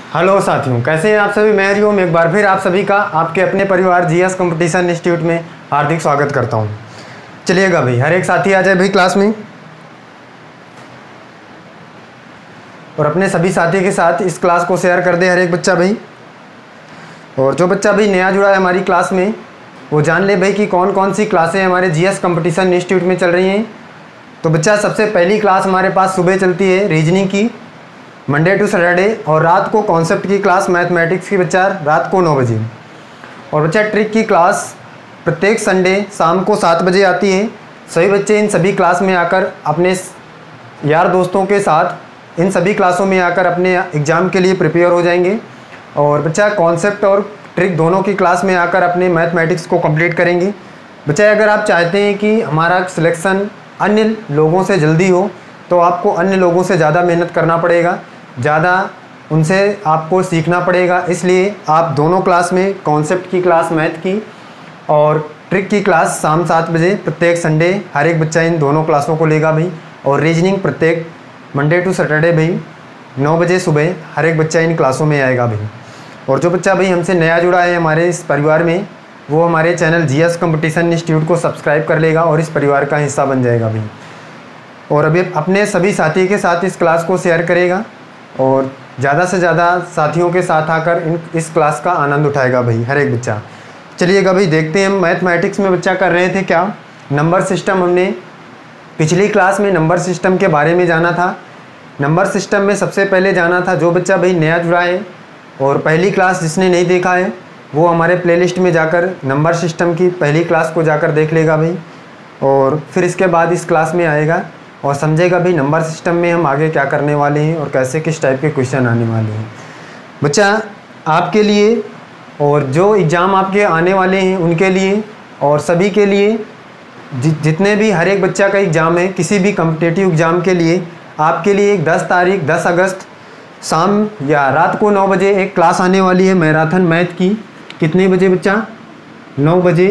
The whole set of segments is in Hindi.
हेलो साथियों, कैसे हैं आप सभी। मैं हरिओम एक बार फिर आप सभी का आपके अपने परिवार जीएस कंपटीशन इंस्टीट्यूट में हार्दिक स्वागत करता हूं। चलिएगा भाई, हर एक साथी आ जाए भाई क्लास में और अपने सभी साथी के साथ इस क्लास को शेयर कर दे हर एक बच्चा भाई। और जो बच्चा भाई नया जुड़ा है हमारी क्लास में वो जान ले भाई कि कौन कौन सी क्लासें हमारे जीएस कंपटीशन इंस्टीट्यूट में चल रही हैं। तो बच्चा सबसे पहली क्लास हमारे पास सुबह चलती है रीजनिंग की, मंडे टू सैटरडे, और रात को कॉन्सेप्ट की क्लास मैथमेटिक्स की बच्चा रात को 9 बजे। और बच्चा ट्रिक की क्लास प्रत्येक संडे शाम को 7 बजे आती है। सभी बच्चे इन सभी क्लास में आकर अपने यार दोस्तों के साथ इन सभी क्लासों में आकर अपने एग्ज़ाम के लिए प्रिपेयर हो जाएंगे। और बच्चा कॉन्सेप्ट और ट्रिक दोनों की क्लास में आकर अपने मैथमेटिक्स को कंप्लीट करेंगे। बच्चा अगर आप चाहते हैं कि हमारा सिलेक्शन अन्य लोगों से जल्दी हो तो आपको अन्य लोगों से ज़्यादा मेहनत करना पड़ेगा, ज़्यादा उनसे आपको सीखना पड़ेगा। इसलिए आप दोनों क्लास में कॉन्सेप्ट की क्लास मैथ की और ट्रिक की क्लास शाम 7 बजे प्रत्येक संडे हर एक बच्चा इन दोनों क्लासों को लेगा भाई। और रीजनिंग प्रत्येक मंडे टू सैटरडे भाई 9 बजे सुबह हर एक बच्चा इन क्लासों में आएगा भाई। और जो बच्चा भाई हमसे नया जुड़ा है हमारे इस परिवार में वो हमारे चैनल जीएस कंपटीशन इंस्टीट्यूट को सब्सक्राइब कर लेगा और इस परिवार का हिस्सा बन जाएगा भाई। और अभी अपने सभी साथी के साथ इस क्लास को शेयर करेगा और ज़्यादा से ज़्यादा साथियों के साथ आकर इस क्लास का आनंद उठाएगा भाई हर एक बच्चा। चलिएगा भाई, देखते हैं हम मैथमेटिक्स में बच्चा कर रहे थे क्या। नंबर सिस्टम हमने पिछली क्लास में नंबर सिस्टम के बारे में जाना था। नंबर सिस्टम में सबसे पहले जाना था जो बच्चा भाई नया जुड़ा है और पहली क्लास जिसने नहीं देखा है वो हमारे प्लेलिस्ट में जाकर नंबर सिस्टम की पहली क्लास को जाकर देख लेगा भाई। और फिर इसके बाद इस क्लास में आएगा और समझेगा भाई नंबर सिस्टम में हम आगे क्या करने वाले हैं और कैसे किस टाइप के क्वेश्चन आने वाले हैं। बच्चा आपके लिए और जो एग्ज़ाम आपके आने वाले हैं उनके लिए और सभी के लिए जितने भी हर एक बच्चा का एग्ज़ाम है किसी भी कॉम्पिटिटिव एग्ज़ाम के लिए आपके लिए 10 अगस्त शाम या रात को 9 बजे एक क्लास आने वाली है मैराथन मैथ की। कितने बजे बच्चा? 9 बजे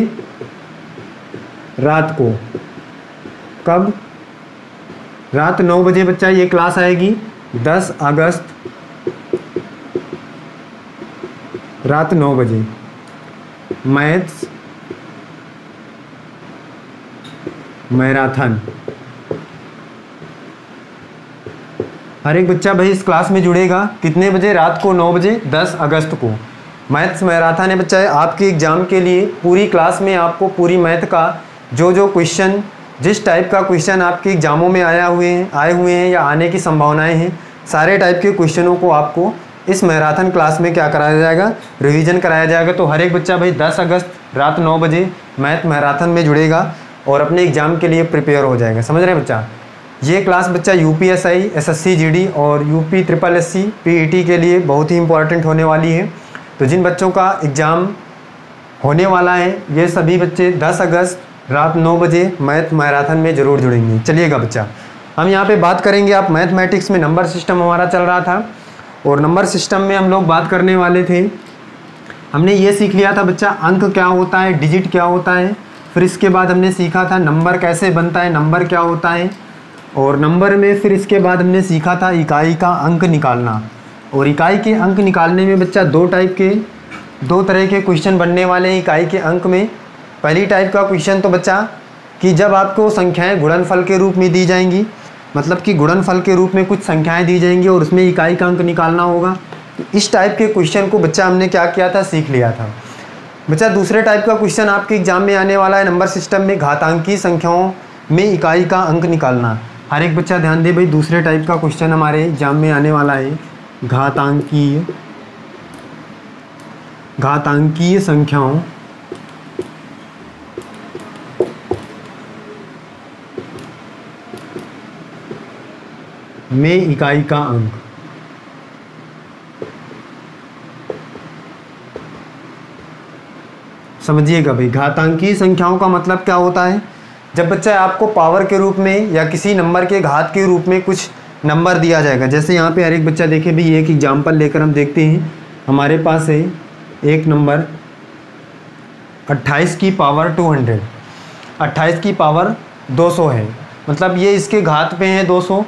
रात को। कब? रात 9 बजे बच्चा ये क्लास आएगी 10 अगस्त रात 9 बजे। Maths marathon. हर एक बच्चा भाई इस क्लास में जुड़ेगा। कितने बजे? रात को 9 बजे 10 अगस्त को मैथ्स मैराथन है बच्चा। आपके एग्ज़ाम के लिए पूरी क्लास में आपको पूरी मैथ का जो क्वेश्चन जिस टाइप का क्वेश्चन आपके एग्ज़ामों में आए हुए हैं या आने की संभावनाएं हैं सारे टाइप के क्वेश्चनों को आपको इस मैराथन क्लास में क्या कराया जाएगा? रिवीजन कराया जाएगा। तो हर एक बच्चा भाई 10 अगस्त रात 9 बजे मैथ मैराथन में जुड़ेगा और अपने एग्ज़ाम के लिए प्रिपेयर हो जाएगा। समझ रहे हैं बच्चा? ये क्लास बच्चा यूपीएसआई, एसएससी जीडी और यूपी ट्रिपल एससी पीईटी के लिए बहुत ही इंपॉर्टेंट होने वाली है। तो जिन बच्चों का एग्ज़ाम होने वाला है ये सभी बच्चे 10 अगस्त रात 9 बजे मैथ मैराथन में ज़रूर जुड़ेंगे। चलिएगा बच्चा, हम यहाँ पे बात करेंगे। आप मैथमेटिक्स में नंबर सिस्टम हमारा चल रहा था और नंबर सिस्टम में हम लोग बात करने वाले थे। हमने ये सीख लिया था बच्चा अंक क्या होता है, डिजिट क्या होता है। फिर इसके बाद हमने सीखा था नंबर कैसे बनता है, नंबर क्या होता है। और नंबर में फिर इसके बाद हमने सीखा था इकाई का अंक निकालना। और इकाई के अंक निकालने में बच्चा दो तरह के क्वेश्चन बनने वाले हैं इकाई के अंक में। पहली टाइप का क्वेश्चन तो बच्चा कि जब आपको संख्याएं गुणनफल के रूप में दी जाएंगी, मतलब कि गुणनफल के रूप में कुछ संख्याएं दी जाएंगी और उसमें इकाई का अंक निकालना होगा। इस टाइप के क्वेश्चन को बच्चा हमने क्या किया था? सीख लिया था। बच्चा दूसरे टाइप का क्वेश्चन आपके एग्जाम में आने वाला है नंबर सिस्टम में घातांकीय संख्याओं में इकाई का अंक निकालना। हर एक बच्चा ध्यान दे भाई, दूसरे टाइप का क्वेश्चन हमारे एग्जाम में आने वाला है घातांकीय संख्याओं में इकाई का अंक। समझिएगा भाई, घातांकीय संख्याओं का मतलब क्या होता है? जब बच्चा आपको पावर के रूप में या किसी नंबर के घात के रूप में कुछ नंबर दिया जाएगा। जैसे यहाँ पे हर एक बच्चा देखे भाई, एक एग्जाम्पल लेकर हम देखते हैं। हमारे पास है एक नंबर 28 की पावर 200, 28 की पावर 200 है। मतलब ये इसके घात पे है 200।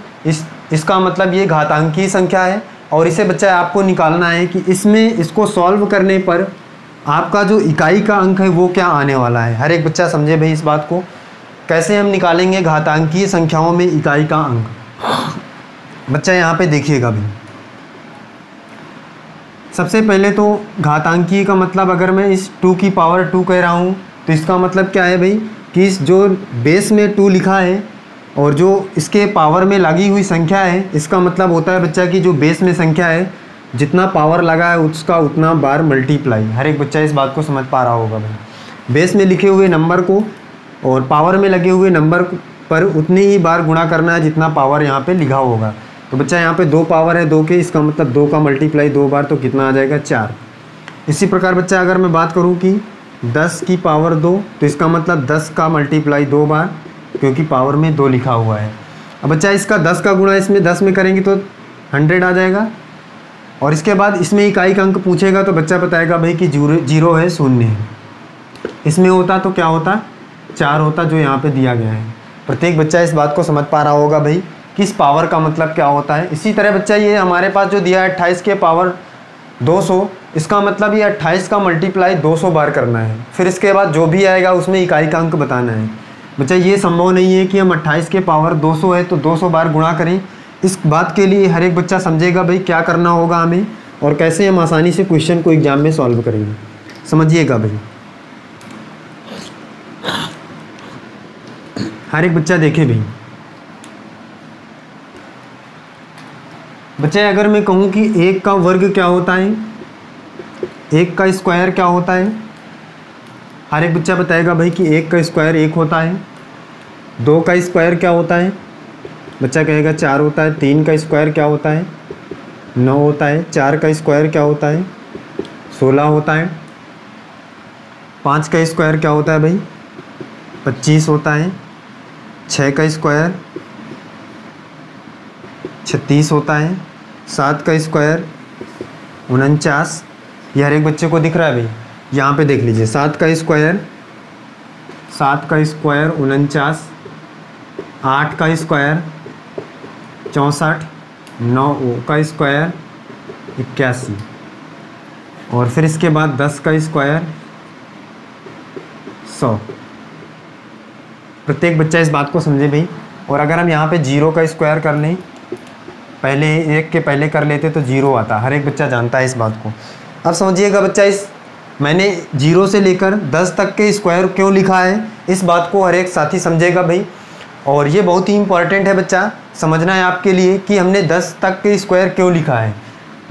इसका मतलब ये घातांकीय संख्या है और इसे बच्चा आपको निकालना है कि इसमें इसको सॉल्व करने पर आपका जो इकाई का अंक है वो क्या आने वाला है। हर एक बच्चा समझे भाई इस बात को, कैसे हम निकालेंगे घातांकीय संख्याओं में इकाई का अंक। बच्चा यहाँ पे देखिएगा भाई, सबसे पहले तो घातांकीय का मतलब अगर मैं इस 2 की पावर 2 कह रहा हूँ तो इसका मतलब क्या है भाई कि इस जो बेस में 2 लिखा है और जो इसके पावर में लगी हुई संख्या है, इसका मतलब होता है बच्चा कि जो बेस में संख्या है जितना पावर लगा है उसका उतना बार मल्टीप्लाई। हर एक बच्चा इस बात को समझ पा रहा होगा भाई। बेस में लिखे हुए नंबर को और पावर में लगे हुए नंबर पर उतनी ही बार गुणा करना है जितना पावर यहाँ पे लिखा होगा। तो बच्चा यहाँ पे 2 पावर है 2 के, इसका मतलब 2 का मल्टीप्लाई 2 बार, तो कितना आ जाएगा 4। इसी प्रकार बच्चा अगर मैं बात करूँ कि 10 की पावर 2 तो इसका मतलब 10 का मल्टीप्लाई 2 बार, क्योंकि पावर में 2 लिखा हुआ है। अब बच्चा इसका 10 का गुणा इसमें 10 में करेंगे तो 100 आ जाएगा। और इसके बाद इसमें इकाई का अंक पूछेगा तो बच्चा बताएगा भाई कि 0 है, 0 है। इसमें होता तो क्या होता, 4 होता, जो यहाँ पे दिया गया है। प्रत्येक बच्चा इस बात को समझ पा रहा होगा भाई कि इस पावर का मतलब क्या होता है। इसी तरह बच्चा ये हमारे पास जो दिया है 28 के पावर 200, इसका मतलब ये 28 का मल्टीप्लाई 200 बार करना है। फिर इसके बाद जो भी आएगा उसमें इकाई का अंक बताना है। बच्चा ये संभव नहीं है कि हम 28 के पावर 200 है तो 200 बार गुणा करें। इस बात के लिए हर एक बच्चा समझेगा भाई क्या करना होगा हमें और कैसे हम आसानी से क्वेश्चन को एग्जाम में सॉल्व करेंगे। समझिएगा भाई, हर एक बच्चा देखे भाई। बच्चे अगर मैं कहूँ कि 1 का वर्ग क्या होता है, 1 का स्क्वायर क्या होता है, हर एक बच्चा बताएगा भाई कि 1 का स्क्वायर 1 होता है। 2 का स्क्वायर क्या होता है, बच्चा कहेगा 4 होता है। 3 का स्क्वायर क्या होता है, 9 होता है। 4 का स्क्वायर क्या होता है, 16 होता है। 5 का स्क्वायर क्या होता है भाई, 25 होता है। 6 का स्क्वायर 36 होता है। 7 का स्क्वायर 49। ये हर एक बच्चे को दिख रहा है भाई, यहाँ पे देख लीजिए। 7 का स्क्वायर 49। 8 का स्क्वायर 64। 9 का स्क्वायर 81। और फिर इसके बाद 10 का स्क्वायर 100। प्रत्येक बच्चा इस बात को समझे भाई। और अगर हम यहाँ पे 0 का स्क्वायर कर लें, पहले 1 के पहले कर लेते तो 0 आता। हर एक बच्चा जानता है इस बात को। अब समझिएगा बच्चा, इस मैंने 0 से लेकर 10 तक के स्क्वायर क्यों लिखा है, इस बात को हर एक साथी समझेगा भाई। और ये बहुत ही इंपॉर्टेंट है बच्चा, समझना है आपके लिए कि हमने 10 तक के स्क्वायर क्यों लिखा है।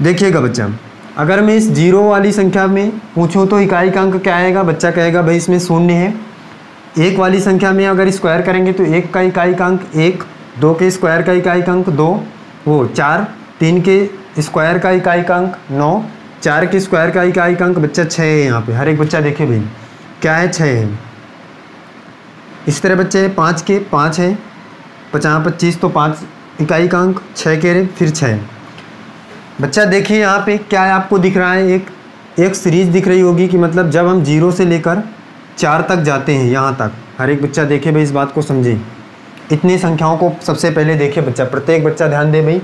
देखिएगा बच्चा, अगर मैं इस 0 वाली संख्या में पूछूं तो इकाई का अंक क्या आएगा, बच्चा कहेगा भाई इसमें 0 है। 1 वाली संख्या में अगर स्क्वायर करेंगे तो 1 का इकाई का अंक 1, 2 के स्क्वायर का इकाई का अंक 2 वो 4, 3 के स्क्वायर का इकाई का अंक 9, 4 के स्क्वायर का इकाई का अंक बच्चा 6 है। यहाँ पे हर एक बच्चा देखे भाई क्या है, 6 है। इस तरह बच्चे 5 के 5 है, 50 25 तो 5 इकाई का अंक, 6 के फिर 6। बच्चा देखिए यहाँ पे क्या है, आपको दिख रहा है एक सीरीज़ दिख रही होगी कि मतलब जब हम 0 से लेकर 4 तक जाते हैं यहाँ तक। हर एक बच्चा देखे भाई, इस बात को समझे। इतनी संख्याओं को सबसे पहले देखे बच्चा, प्रत्येक बच्चा ध्यान दे भाई।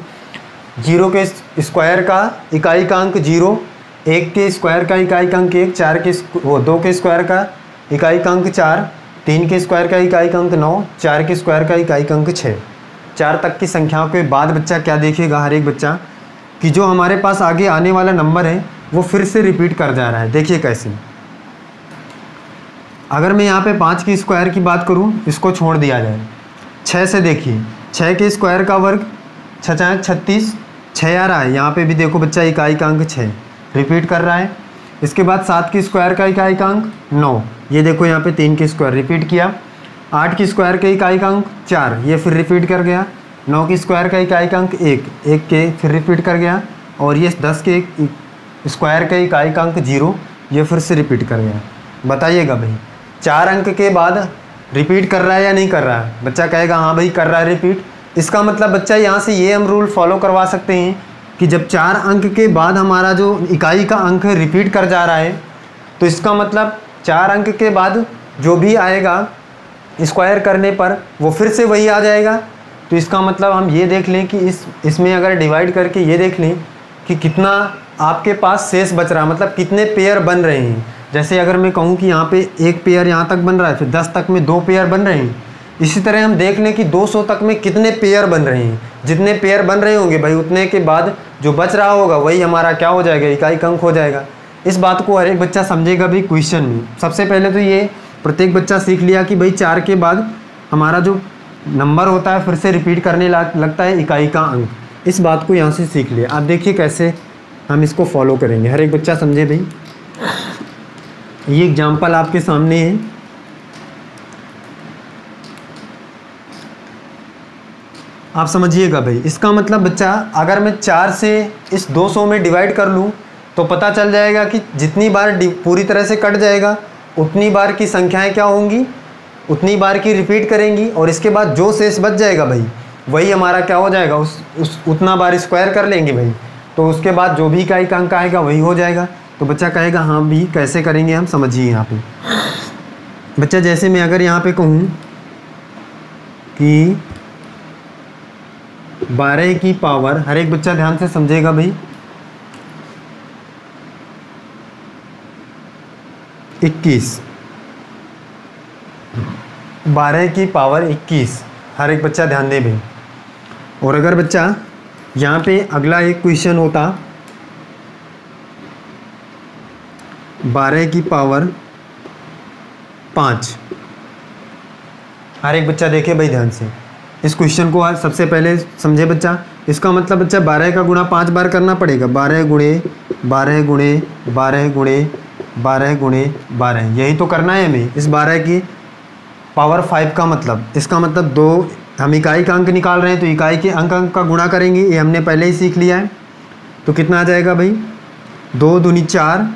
0 के स्क्वायर का इकाई का अंक 0, 1 के स्क्वायर का इकाई का अंक 1, 2 के स्क्वायर का इकाई का अंक 4, 3 के स्क्वायर का इकाई का अंक 9, 4 के स्क्वायर का इकाई का अंक 6। 4 तक की संख्याओं के बाद बच्चा क्या देखेगा हर एक बच्चा कि जो हमारे पास आगे आने वाला नंबर है वो फिर से रिपीट कर जा रहा है। देखिए कैसे, अगर मैं यहाँ पे 5 की स्क्वायर की बात करूँ, इसको छोड़ दिया जाए। 6 से देखिए, 6 के स्क्वायर का वर्ग 6 36, 6 आ रहा है। यहाँ पे भी देखो बच्चा इकाई का अंक 6 रिपीट कर रहा है। इसके बाद 7 की स्क्वायर का इकाई का अंक 9, ये देखो यहाँ पे 3 की स्क्वायर रिपीट किया। 8 की स्क्वायर का इकाई का अंक 4, ये फिर रिपीट कर गया। 9 की स्क्वायर का इकाई का अंक 1, 1 के फिर रिपीट कर गया। और ये 10 के स्क्वायर का इकाई का अंक 0, ये फिर से रिपीट कर गया। बताइएगा भाई 4 अंक के बाद रिपीट कर रहा है या नहीं कर रहा है? बच्चा कहेगा हाँ भाई कर रहा है रिपीट। इसका मतलब बच्चा यहाँ से ये हम रूल फॉलो करवा सकते हैं कि जब 4 अंक के बाद हमारा जो इकाई का अंक है रिपीट कर जा रहा है, तो इसका मतलब 4 अंक के बाद जो भी आएगा स्क्वायर करने पर वो फिर से वही आ जाएगा। तो इसका मतलब हम ये देख लें कि इसमें अगर डिवाइड करके ये देख लें कि कितना आपके पास शेष बच रहा है, मतलब कितने पेयर बन रहे हैं। जैसे अगर मैं कहूँ कि यहाँ पे एक पेयर यहाँ तक बन रहा है, फिर 10 तक में 2 पेयर बन रहे हैं, इसी तरह हम देख लें कि 200 तक में कितने पेयर बन रहे हैं। जितने पेयर बन रहे होंगे भाई, उतने के बाद जो बच रहा होगा वही हमारा क्या हो जाएगा, इकाई अंक हो जाएगा। इस बात को हर एक बच्चा समझेगा भाई क्वेश्चन में। सबसे पहले तो ये प्रत्येक बच्चा सीख लिया कि भाई 4 के बाद हमारा जो नंबर होता है फिर से रिपीट करने लगता है इकाई का अंक। इस बात को यहाँ से सीख लिया। आप देखिए कैसे हम इसको फॉलो करेंगे, हर एक बच्चा समझे भाई। ये एग्जाम्पल आपके सामने है। आप समझिएगा भाई। इसका मतलब बच्चा अगर मैं 4 से इस 200 में डिवाइड कर लूँ तो पता चल जाएगा कि जितनी बार पूरी तरह से कट जाएगा उतनी बार की संख्याएं क्या होंगी, उतनी बार की रिपीट करेंगी, और इसके बाद जो शेष बच जाएगा भाई वही हमारा क्या हो जाएगा, उतना बार स्क्वायर कर लेंगे भाई, तो उसके बाद जो भी इकाई का अंक आएगा वही हो जाएगा। तो बच्चा कहेगा हाँ भी कैसे करेंगे हम समझिए। यहाँ पे बच्चा जैसे मैं अगर यहाँ पे कहूँ कि 12 की पावर, हर एक बच्चा ध्यान से समझेगा भाई, 21, 12 की पावर 21, हर एक बच्चा ध्यान दे भाई। और अगर बच्चा यहाँ पे अगला एक क्वेश्चन होता 12 की पावर 5, हर एक बच्चा देखे भाई ध्यान से। इस क्वेश्चन को आज सबसे पहले समझे बच्चा। इसका मतलब बच्चा 12 का गुणा 5 बार करना पड़ेगा, 12 गुणे 12 गुणे 12 गुणे 12 गुणे 12, यही तो करना है हमें। इस 12 की पावर 5 का मतलब, इसका मतलब 2, हम इकाई का अंक निकाल रहे हैं तो इकाई के अंक का गुणा करेंगे, ये हमने पहले ही सीख लिया है। तो कितना आ जाएगा भाई, 2 दूनी 4,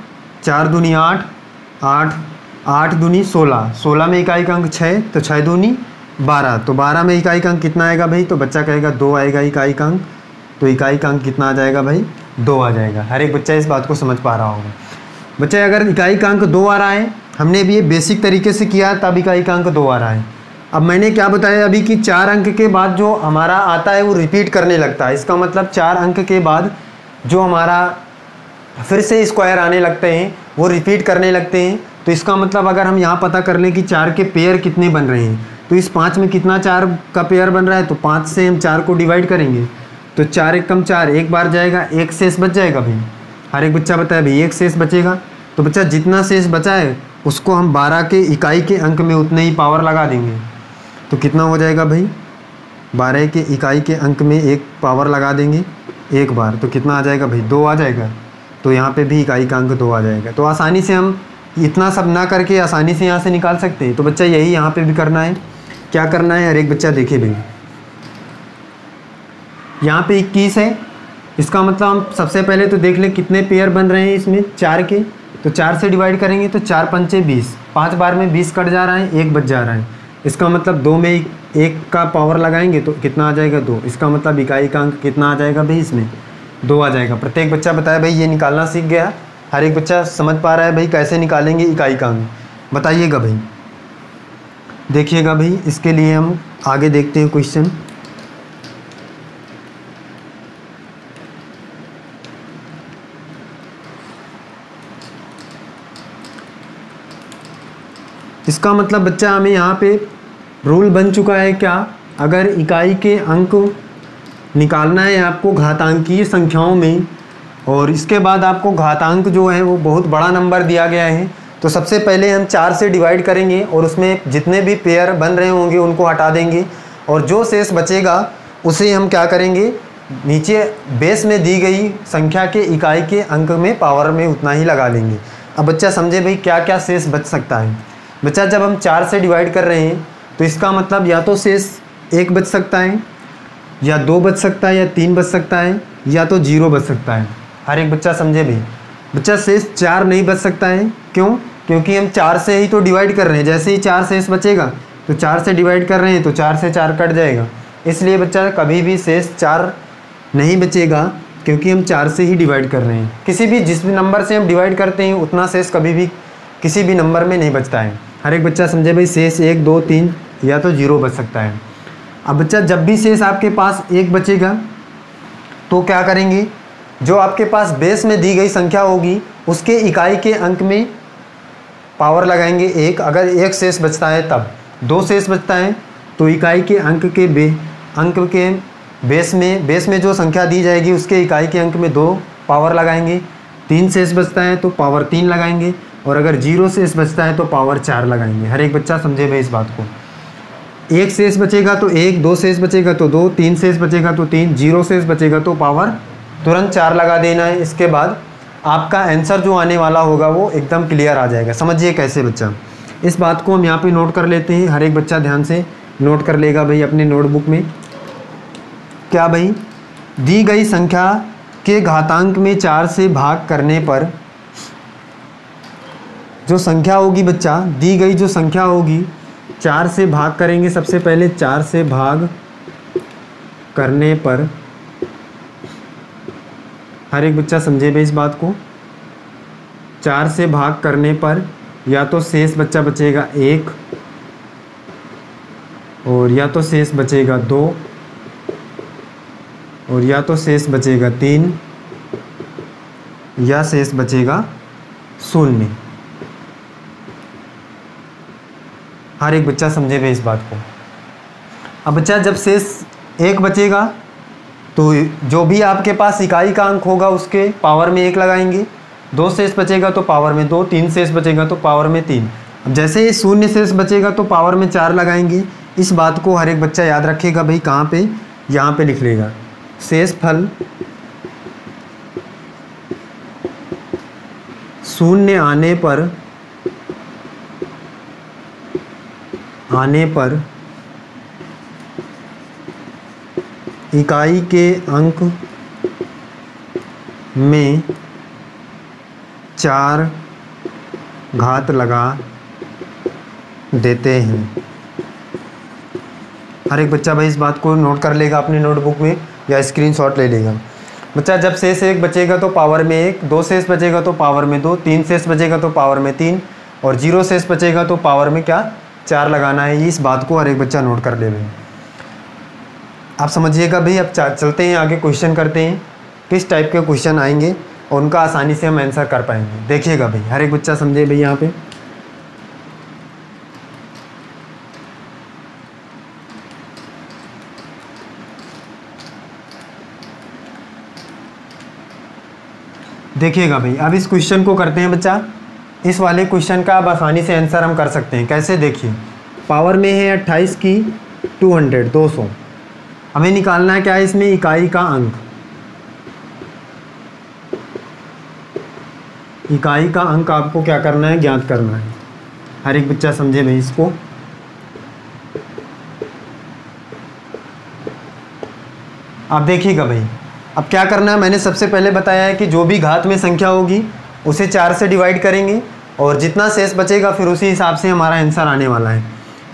4 दूनी 8, 8, 8 दूनी 16, 16 में इकाई का अंक 6, तो 6 दूनी 12, तो 12 में इकाई का अंक कितना आएगा भाई, तो बच्चा कहेगा 2 आएगा इकाई का अंक। तो इकाई का अंक कितना आ जाएगा भाई, 2 आ जाएगा। हर एक बच्चा इस बात को समझ पा रहा होगा। बच्चा अगर इकाई का अंक 2 आ रहा है, हमने भी ये बेसिक तरीके से किया तब इकाई का अंक 2 आ रहा है। अब मैंने क्या बताया अभी कि 4 अंक के बाद जो हमारा आता है वो रिपीट करने लगता है। इसका मतलब 4 अंक के बाद जो हमारा फिर से स्क्वायर आने लगते हैं वो रिपीट करने लगते हैं। तो इसका मतलब अगर हम यहाँ पता कर लें कि 4 के पेयर कितने बन रहे हैं, तो इस 5 में कितना 4 का पेयर बन रहा है, तो 5 से हम 4 को डिवाइड करेंगे तो 4 एकम 4, एक बार जाएगा, एक शेष बच जाएगा भाई। हर एक बच्चा बताया भाई एक शेष बचेगा। तो बच्चा जितना शेष बचा है उसको हम 12 के इकाई के अंक में उतने ही पावर लगा देंगे। तो कितना हो जाएगा भाई, 12 के इकाई के अंक में एक पावर लगा देंगे एक बार, तो कितना आ जाएगा भाई, 2 आ जाएगा। तो यहाँ पे भी इकाई का अंक 2 आ जाएगा। तो आसानी से हम इतना सब ना करके आसानी से यहाँ से निकाल सकते हैं। तो बच्चा यही यहाँ पे भी करना है। क्या करना है, हर एक बच्चा देखे भाई, यहाँ पे 21 है। इसका मतलब हम सबसे पहले तो देख लें कितने पेयर बन रहे हैं इसमें, 4 के। तो 4 से डिवाइड करेंगे तो 4 पंचे 20, 5 बार में 20 कट जा रहा है, 1 बच जा रहा है। इसका मतलब 2 में 1 का पावर लगाएंगे तो कितना आ जाएगा, 2। इसका मतलब इकाई का अंक कितना आ जाएगा भाई, इसमें 2 आ जाएगा। प्रत्येक बच्चा बताया भाई ये निकालना सीख गया। हर एक बच्चा समझ पा रहा है भाई कैसे निकालेंगे इकाई का अंक, बताइएगा भाई। देखिएगा भाई, इसके लिए हम आगे देखते हैं क्वेश्चन। इसका मतलब बच्चा हमें यहाँ पे रूल बन चुका है क्या, अगर इकाई के अंक निकालना है आपको घातांकीय संख्याओं में, और इसके बाद आपको घातांक जो है वो बहुत बड़ा नंबर दिया गया है, तो सबसे पहले हम 4 से डिवाइड करेंगे और उसमें जितने भी पेयर बन रहे होंगे उनको हटा देंगे, और जो शेष बचेगा उसे हम क्या करेंगे, नीचे बेस में दी गई संख्या के इकाई के अंक में पावर में उतना ही लगा लेंगे। अब बच्चा समझे भाई क्या क्या शेष बच सकता है। बच्चा जब हम 4 से डिवाइड कर रहे हैं तो इसका मतलब या तो शेष 1 बच सकता है, या 2 बच सकता है, या 3 बच सकता है, या तो 0 बच सकता है। हर एक बच्चा समझे भाई। बच्चा शेष 4 नहीं बच सकता है, क्यों, क्योंकि हम 4 से ही तो डिवाइड कर रहे हैं। जैसे ही 4 शेष बचेगा तो 4 से डिवाइड कर रहे हैं तो 4 से 4 कट जाएगा। इसलिए बच्चा कभी भी शेष 4 नहीं बचेगा, क्योंकि हम 4 से ही डिवाइड कर रहे हैं। किसी भी जिस भी नंबर से हम डिवाइड करते हैं उतना शेष कभी भी किसी भी नंबर में नहीं बचता है। हर एक बच्चा समझे भाई, शेष 1, 2, 3 या तो 0 बच सकता है। अब बच्चा जब भी शेष आपके पास 1 बचेगा तो क्या करेंगे, जो आपके पास बेस में दी गई संख्या होगी उसके इकाई के अंक में पावर लगाएंगे 1। अगर 1 शेष बचता है तब 2 शेष बचता है तो इकाई के अंक के बेस में जो संख्या दी जाएगी उसके इकाई के अंक में 2 पावर लगाएंगे। 3 शेष बचता है तो पावर 3 लगाएंगे, और अगर 0 शेष बचता है तो पावर 4 लगाएंगे। हर एक बच्चा समझे भाई इस बात को। 1 शेष बचेगा तो 1, 2 शेष बचेगा तो 2, 3 शेष बचेगा तो 3, 0 शेष बचेगा तो पावर तुरंत 4 लगा देना है। इसके बाद आपका आंसर जो आने वाला होगा वो एकदम क्लियर आ जाएगा। समझिए कैसे बच्चा, इस बात को हम यहाँ पे नोट कर लेते हैं। हर एक बच्चा ध्यान से नोट कर लेगा भाई अपने नोटबुक में। क्या भाई, दी गई संख्या के घातांक में 4 से भाग करने पर जो संख्या होगी बच्चा, दी गई जो संख्या होगी 4 से भाग करेंगे। सबसे पहले 4 से भाग करने पर, हर एक बच्चा समझे भाई इस बात को, 4 से भाग करने पर या तो शेष बच्चा बचेगा 1, और या तो शेष बचेगा 2, और या तो शेष बचेगा 3, या शेष बचेगा 0। हर एक बच्चा समझे भाई इस बात को। अब बच्चा जब शेष 1 बचेगा तो जो भी आपके पास इकाई का अंक होगा उसके पावर में 1 लगाएंगे। 2 शेष बचेगा तो पावर में 2, 3 शेष बचेगा तो पावर में 3। अब जैसे ही 0 शेष बचेगा तो पावर में 4 लगाएंगे। इस बात को हर एक बच्चा याद रखेगा भाई। कहाँ पे? यहाँ पे लिख लेगा। शेषफल 0 आने पर इकाई के अंक में 4 घात लगा देते हैं। हर एक बच्चा भाई इस बात को नोट कर लेगा अपनी नोटबुक में या स्क्रीनशॉट ले लेगा। बच्चा जब शेष 1 बचेगा तो पावर में 1, 2 शेष बचेगा तो पावर में 2, 3 शेष बचेगा तो पावर में 3, और 0 शेष बचेगा तो पावर में क्या 4 लगाना है। इस बात को हर एक बच्चा नोट कर ले भाई। आप समझिएगा भाई। अब चलते हैं आगे, क्वेश्चन करते हैं किस टाइप के क्वेश्चन आएंगे और उनका आसानी से हम आंसर कर पाएंगे। देखिएगा भाई, हर एक बच्चा समझे भाई। यहाँ पे देखिएगा भाई, अब इस क्वेश्चन को करते हैं बच्चा। इस वाले क्वेश्चन का अब आसानी से आंसर हम कर सकते हैं। कैसे? देखिए, पावर में है 28 की 200। हमें निकालना है क्या है इसमें? इकाई का अंक। इकाई का अंक आपको क्या करना है? ज्ञात करना है। हर एक बच्चा समझे भाई इसको। आप देखिएगा भाई, अब क्या करना है, मैंने सबसे पहले बताया है कि जो भी घात में संख्या होगी उसे 4 से डिवाइड करेंगे और जितना शेष बचेगा फिर उसी हिसाब से हमारा आंसर आने वाला है।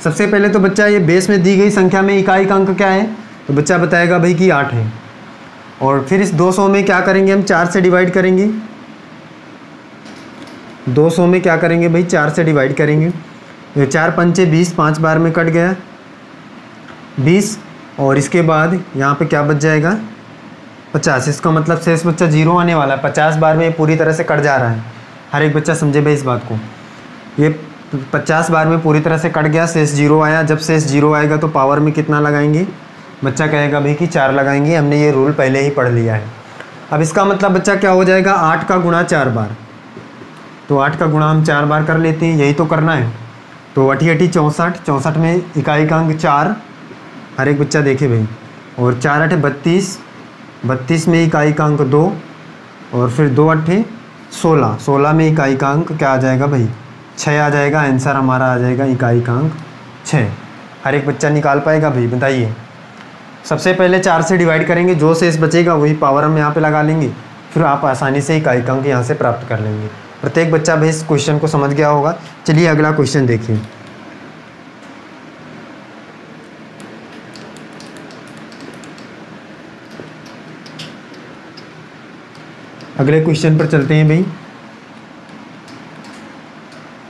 सबसे पहले तो बच्चा ये बेस में दी गई संख्या में इकाई का अंक क्या है, तो बच्चा बताएगा भाई कि 8 है। और फिर इस 200 में क्या करेंगे हम? 4 से डिवाइड करेंगे। 200 में क्या करेंगे भाई? 4 से डिवाइड करेंगे। 4 पंचे 20, 5 बार में कट गया 20, और इसके बाद यहाँ पे क्या बच जाएगा? 50। इसका मतलब शेष बच्चा 0 आने वाला है। 50 बार में पूरी तरह से कट जा रहा है। हर एक बच्चा समझे भाई इस बात को। ये 50 बार में पूरी तरह से कट गया, शेष 0 आया। जब शेष 0 आएगा तो पावर में कितना लगाएंगे? बच्चा कहेगा भाई कि 4 लगाएंगे। हमने ये रूल पहले ही पढ़ लिया है। अब इसका मतलब बच्चा क्या हो जाएगा? 8 का गुणा 4 बार। तो 8 का गुणा हम 4 बार कर लेते हैं, यही तो करना है। तो 8 8 64, 64 में इकाई का अंक 4। हर एक बच्चा देखे भाई। और 4 8 32, 32 में इकाई का अंक 2, और फिर 2 8 16, 16 में इकाई का अंक क्या आ जाएगा भाई? 6 आ जाएगा। आंसर हमारा आ जाएगा इकाई का अंक 6। हर एक बच्चा निकाल पाएगा भाई? बताइए। सबसे पहले 4 से डिवाइड करेंगे, जो शेष बचेगा वही पावर हम यहाँ पे लगा लेंगे, फिर आप आसानी से इकाई का अंक यहाँ से प्राप्त कर लेंगे। प्रत्येक बच्चा भाई इस क्वेश्चन को समझ गया होगा। चलिए अगला क्वेश्चन देखिए। अगले क्वेश्चन पर चलते हैं भाई।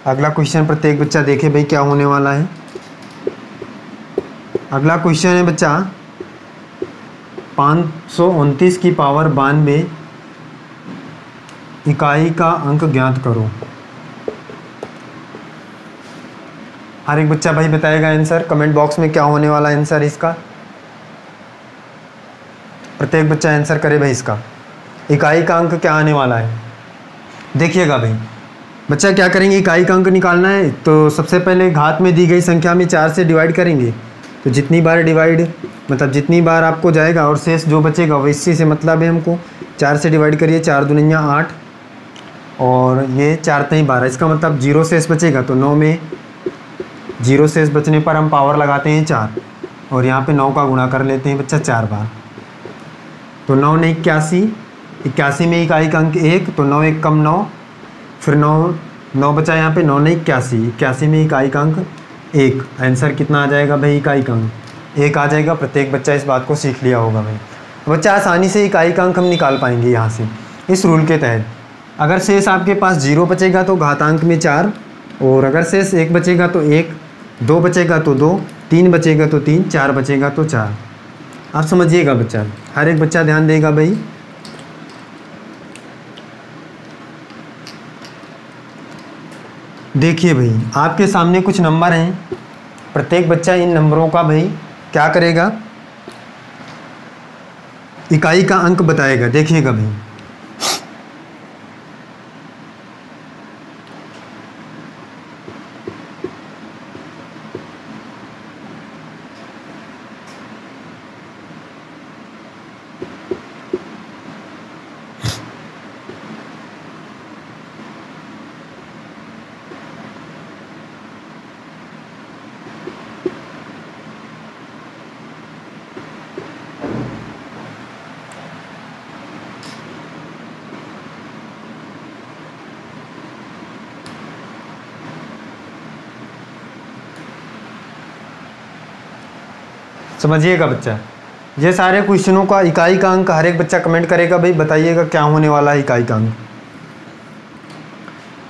अगला क्वेश्चन प्रत्येक बच्चा देखे भाई क्या होने वाला है। अगला क्वेश्चन है बच्चा 529 की पावर 92 इकाई का अंक ज्ञात करो। हर एक बच्चा भाई बताएगा आंसर कमेंट बॉक्स में, क्या होने वाला आंसर इसका। प्रत्येक बच्चा आंसर करे भाई इसका, इकाई का अंक क्या आने वाला है। देखिएगा भाई बच्चा क्या करेंगे, इकाई का अंक निकालना है तो सबसे पहले घात में दी गई संख्या में 4 से डिवाइड करेंगे। तो जितनी बार डिवाइड मतलब जितनी बार आपको जाएगा और शेष जो बचेगा वो इसी से मतलब है हमको। 4 से डिवाइड करिए, 4 दूनिया 8 और ये 4 3 12, इसका मतलब 0 शेष बचेगा। तो 9 में 0 शेष बचने पर हम पावर लगाते हैं 4 और यहाँ पे 9 का गुणा कर लेते हैं बच्चा 4 बार। तो 9 ने 81, 81 में इकाई का अंक 1, तो 9 1 कम 9, फिर 9 बचा यहाँ पे, 9 ने 81, 81 में इकाई का अंक 1। आंसर कितना आ जाएगा भाई, इकाई का अंक 1 आ जाएगा। प्रत्येक बच्चा इस बात को सीख लिया होगा भाई। बच्चा आसानी से इकाई का अंक हम निकाल पाएंगे यहाँ से इस रूल के तहत। अगर शेष आपके पास 0 बचेगा तो घातांक में 4, और अगर शेष 1 बचेगा तो 1, 2 बचेगा तो 2, 3 बचेगा तो 3, 4 बचेगा तो 4। आप समझिएगा बच्चा, हर एक बच्चा ध्यान देगा भाई। देखिए भाई आपके सामने कुछ नंबर हैं, प्रत्येक बच्चा इन नंबरों का भाई क्या करेगा, इकाई का अंक बताएगा। देखिएगा भाई समझिएगा बच्चा, ये सारे क्वेश्चनों का इकाई का अंक हर एक बच्चा कमेंट करेगा भाई, बताइएगा क्या होने वाला है इकाई का अंक।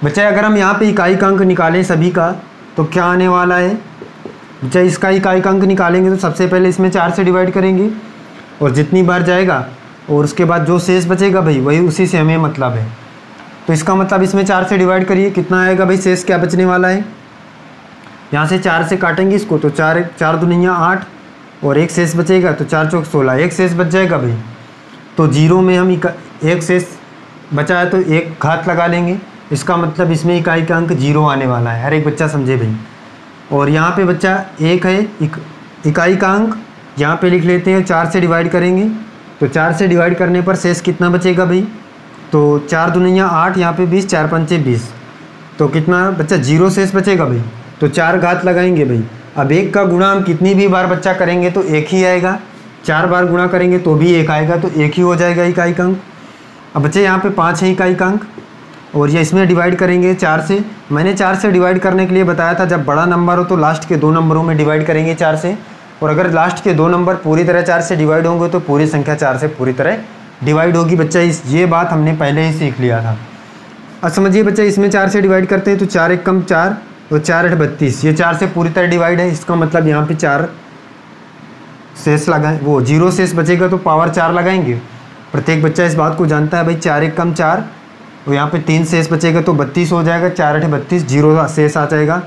बच्चा अगर हम यहाँ पे इकाई का अंक निकालें सभी का तो क्या आने वाला है बच्चा, इसका इकाई का अंक निकालेंगे तो सबसे पहले इसमें 4 से डिवाइड करेंगे और जितनी बार जाएगा और उसके बाद जो शेष बचेगा भाई वही उसी से हमें मतलब है। तो इसका मतलब इसमें 4 से डिवाइड करिए, कितना आएगा भाई, शेष क्या बचने वाला है। यहाँ से 4 से काटेंगे इसको तो 4 दूनिया 8 और 1 शेष बचेगा तो 4 चौक 16, 1 शेष बच जाएगा भाई। तो 0 में हम 1 शेष बचा है तो 1 घात लगा लेंगे, इसका मतलब इसमें इकाई का अंक 0 आने वाला है। हर एक बच्चा समझे भाई। और यहाँ पे बच्चा 1 है इकाई का अंक, यहाँ पे लिख लेते हैं, 4 से डिवाइड करेंगे तो 4 से डिवाइड करने पर शेष कितना बचेगा भाई, तो 4 दूनिया 8, यहाँ पे 20, 4 पंचे 20, तो कितना बच्चा 0 शेष बचेगा भाई। तो 4 घात लगाएंगे भाई। अब 1 का गुणा हम कितनी भी बार बच्चा करेंगे तो 1 ही आएगा, 4 बार गुणा करेंगे तो भी 1 आएगा, तो 1 ही हो जाएगा इकाई का अंक। अब बच्चे यहाँ पे 5 है इकाई का अंक और ये इसमें डिवाइड करेंगे 4 से। मैंने 4 से डिवाइड करने के लिए बताया था, जब बड़ा नंबर हो तो लास्ट के 2 नंबरों में डिवाइड करेंगे 4 से, और अगर लास्ट के 2 नंबर पूरी तरह 4 से डिवाइड होंगे तो पूरी संख्या 4 से पूरी तरह डिवाइड होगी। बच्चा ये बात हमने पहले ही सीख लिया था। अब समझिए बच्चा, इसमें 4 से डिवाइड करते हैं तो 4 1 कम 4 और 4 8 32, ये 4 से पूरी तरह डिवाइड है। इसका मतलब यहाँ पे 4 शेष लगाएं, वो 0 शेष बचेगा तो पावर 4 लगाएंगे। प्रत्येक बच्चा इस बात को जानता है भाई। 4 1 कम 4 और यहाँ पे 3 शेष बचेगा तो 32 हो जाएगा, 4 8 32, 0 शेष आ जाएगा।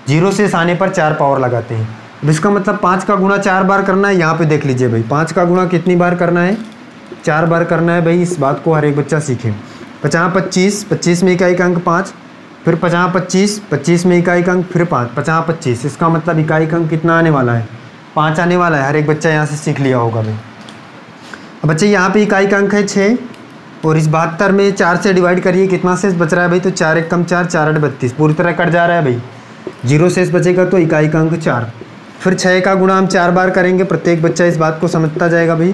0 शेष आने पर 4 पावर लगाते हैं। अब इसका मतलब 5 का गुणा 4 बार करना है। यहाँ पे देख लीजिए भाई, 5 का गुणा कितनी बार करना है, 4 बार करना है भाई। इस बात को हर एक बच्चा सीखे। 50 25, 25 में इकाई का अंक 5, फिर 50 25, 25 में इकाई का अंक फिर 5, 50 25, इसका मतलब इकाई का अंक कितना आने वाला है, 5 आने वाला है। हर एक बच्चा यहाँ से सीख लिया होगा भाई। अब बच्चे यहाँ पे इकाई का अंक है 6 और इस 72 में 4 से डिवाइड करिए, कितना शेष बच रहा है भाई, तो 4 1 कम 4, 4 8 32, पूरी तरह कट जा रहा है भाई। 0 शेष बचेगा तो इकाई का अंक 4। फिर 6 का गुणा हम 4 बार करेंगे। प्रत्येक बच्चा इस बात को समझता जाएगा भाई।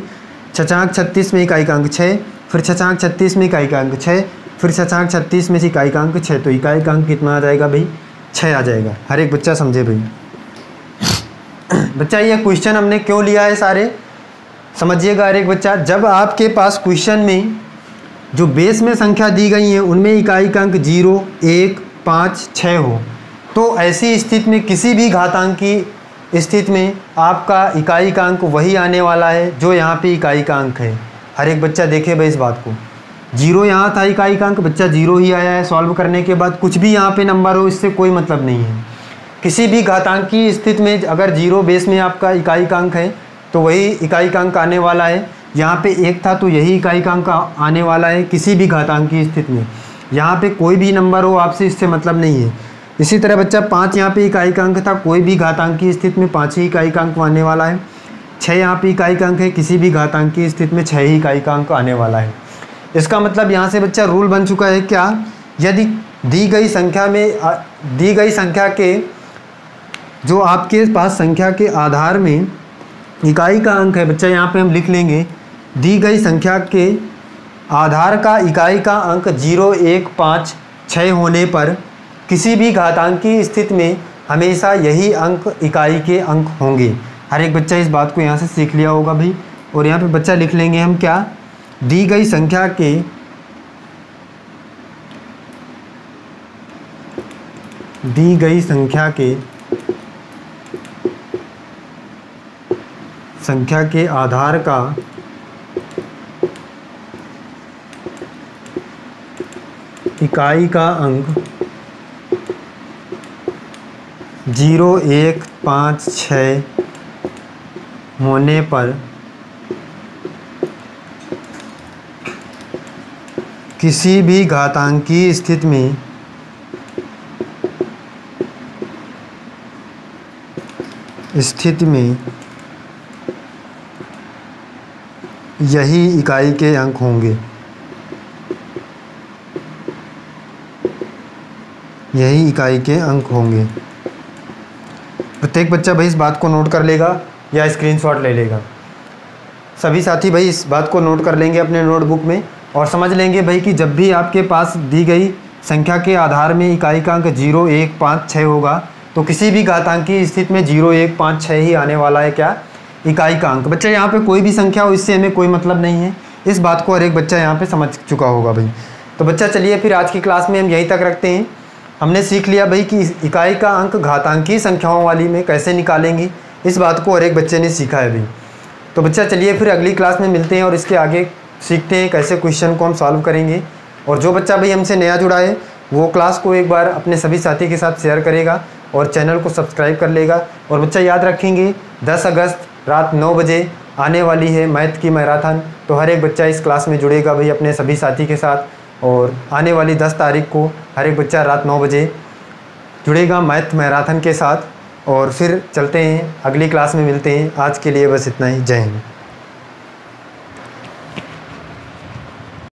6 36 में इकाई का अंक 6, फिर 6 36 में इकाई का अंक 6, फिर 6 36 में से इकाई का अंक 6, तो इकाई का अंक कितना आ जाएगा भाई, 6 आ जाएगा। हर एक बच्चा समझे भाई। बच्चा ये क्वेश्चन हमने क्यों लिया है सारे समझिएगा हर एक बच्चा। जब आपके पास क्वेश्चन में जो बेस में संख्या दी गई है उनमें इकाई का अंक 0 1 5 6 हो, तो ऐसी स्थिति में किसी भी घातांक की स्थिति में आपका इकाई का अंक वही आने वाला है जो यहाँ पे इकाई का अंक है। हर एक बच्चा देखे भाई इस बात को। जीरो यहाँ था इकाई का अंक, बच्चा जीरो ही आया है। सॉल्व करने के बाद कुछ भी यहाँ पे नंबर हो इससे कोई मतलब नहीं है। किसी भी घातांकी स्थिति में अगर जीरो बेस में आपका इकाई का अंक है तो वही इकाई का अंक आने वाला है। यहाँ पे एक था तो यही इकाई का अंक आने वाला है किसी भी घातांकी स्थिति में। यहाँ पे कोई भी नंबर हो आपसे इससे मतलब नहीं है। इसी तरह बच्चा 5 यहाँ पे इकाई का अंक था, कोई भी घातांकी स्थिति में 5 ही इकाई का अंक आने वाला है। 6 यहाँ पे इकाई का अंक है, किसी भी घातांकी स्थिति में 6 ही इकाई का अंक आने वाला है। इसका मतलब यहाँ से बच्चा रूल बन चुका है क्या, यदि दी गई संख्या के जो आपके पास संख्या के आधार में इकाई का अंक है, बच्चा यहाँ पे हम लिख लेंगे दी गई संख्या के आधार का इकाई का अंक 0, 1, 5, 6 होने पर किसी भी घातांकी स्थिति में हमेशा यही अंक इकाई के अंक होंगे। हर एक बच्चा इस बात को यहाँ से सीख लिया होगा भाई। और यहाँ पे बच्चा लिख लेंगे हम क्या, दी गई संख्या के आधार का इकाई का अंक 0, 1, 5, 6 होने पर किसी भी घातांकी स्थिति में यही इकाई के अंक होंगे। यही इकाई के अंक होंगे। प्रत्येक बच्चा भाई इस बात को नोट कर लेगा या स्क्रीनशॉट ले लेगा। सभी साथी भाई इस बात को नोट कर लेंगे अपने नोटबुक में और समझ लेंगे भाई कि जब भी आपके पास दी गई संख्या के आधार में इकाई का अंक 0, 1, 5, 6 होगा तो किसी भी घातांकी स्थिति में 0, 1, 5, 6 ही आने वाला है क्या, इकाई का अंक। बच्चा यहाँ पे कोई भी संख्या हो इससे हमें कोई मतलब नहीं है। इस बात को हर एक बच्चा यहाँ पे समझ चुका होगा भाई। तो बच्चा चलिए फिर आज की क्लास में हम यहीं तक रखते हैं। हमने सीख लिया भाई कि इकाई का अंक घातांकी संख्याओं वाली में कैसे निकालेंगे, इस बात को हर एक बच्चे ने सीखा है भाई। तो बच्चा चलिए फिर अगली क्लास में मिलते हैं और इसके आगे सीखते हैं कैसे क्वेश्चन को हम सॉल्व करेंगे। और जो बच्चा भाई हमसे नया जुड़ा है वो क्लास को एक बार अपने सभी साथी के साथ शेयर करेगा और चैनल को सब्सक्राइब कर लेगा। और बच्चा याद रखेंगे 10 अगस्त रात 9 बजे आने वाली है मैथ की मैराथन। तो हर एक बच्चा इस क्लास में जुड़ेगा भाई अपने सभी साथी के साथ। और आने वाली 10 तारीख को हर एक बच्चा रात 9 बजे जुड़ेगा मैथ मैराथन के साथ। और फिर चलते हैं अगली क्लास में मिलते हैं। आज के लिए बस इतना ही। जय हिंद।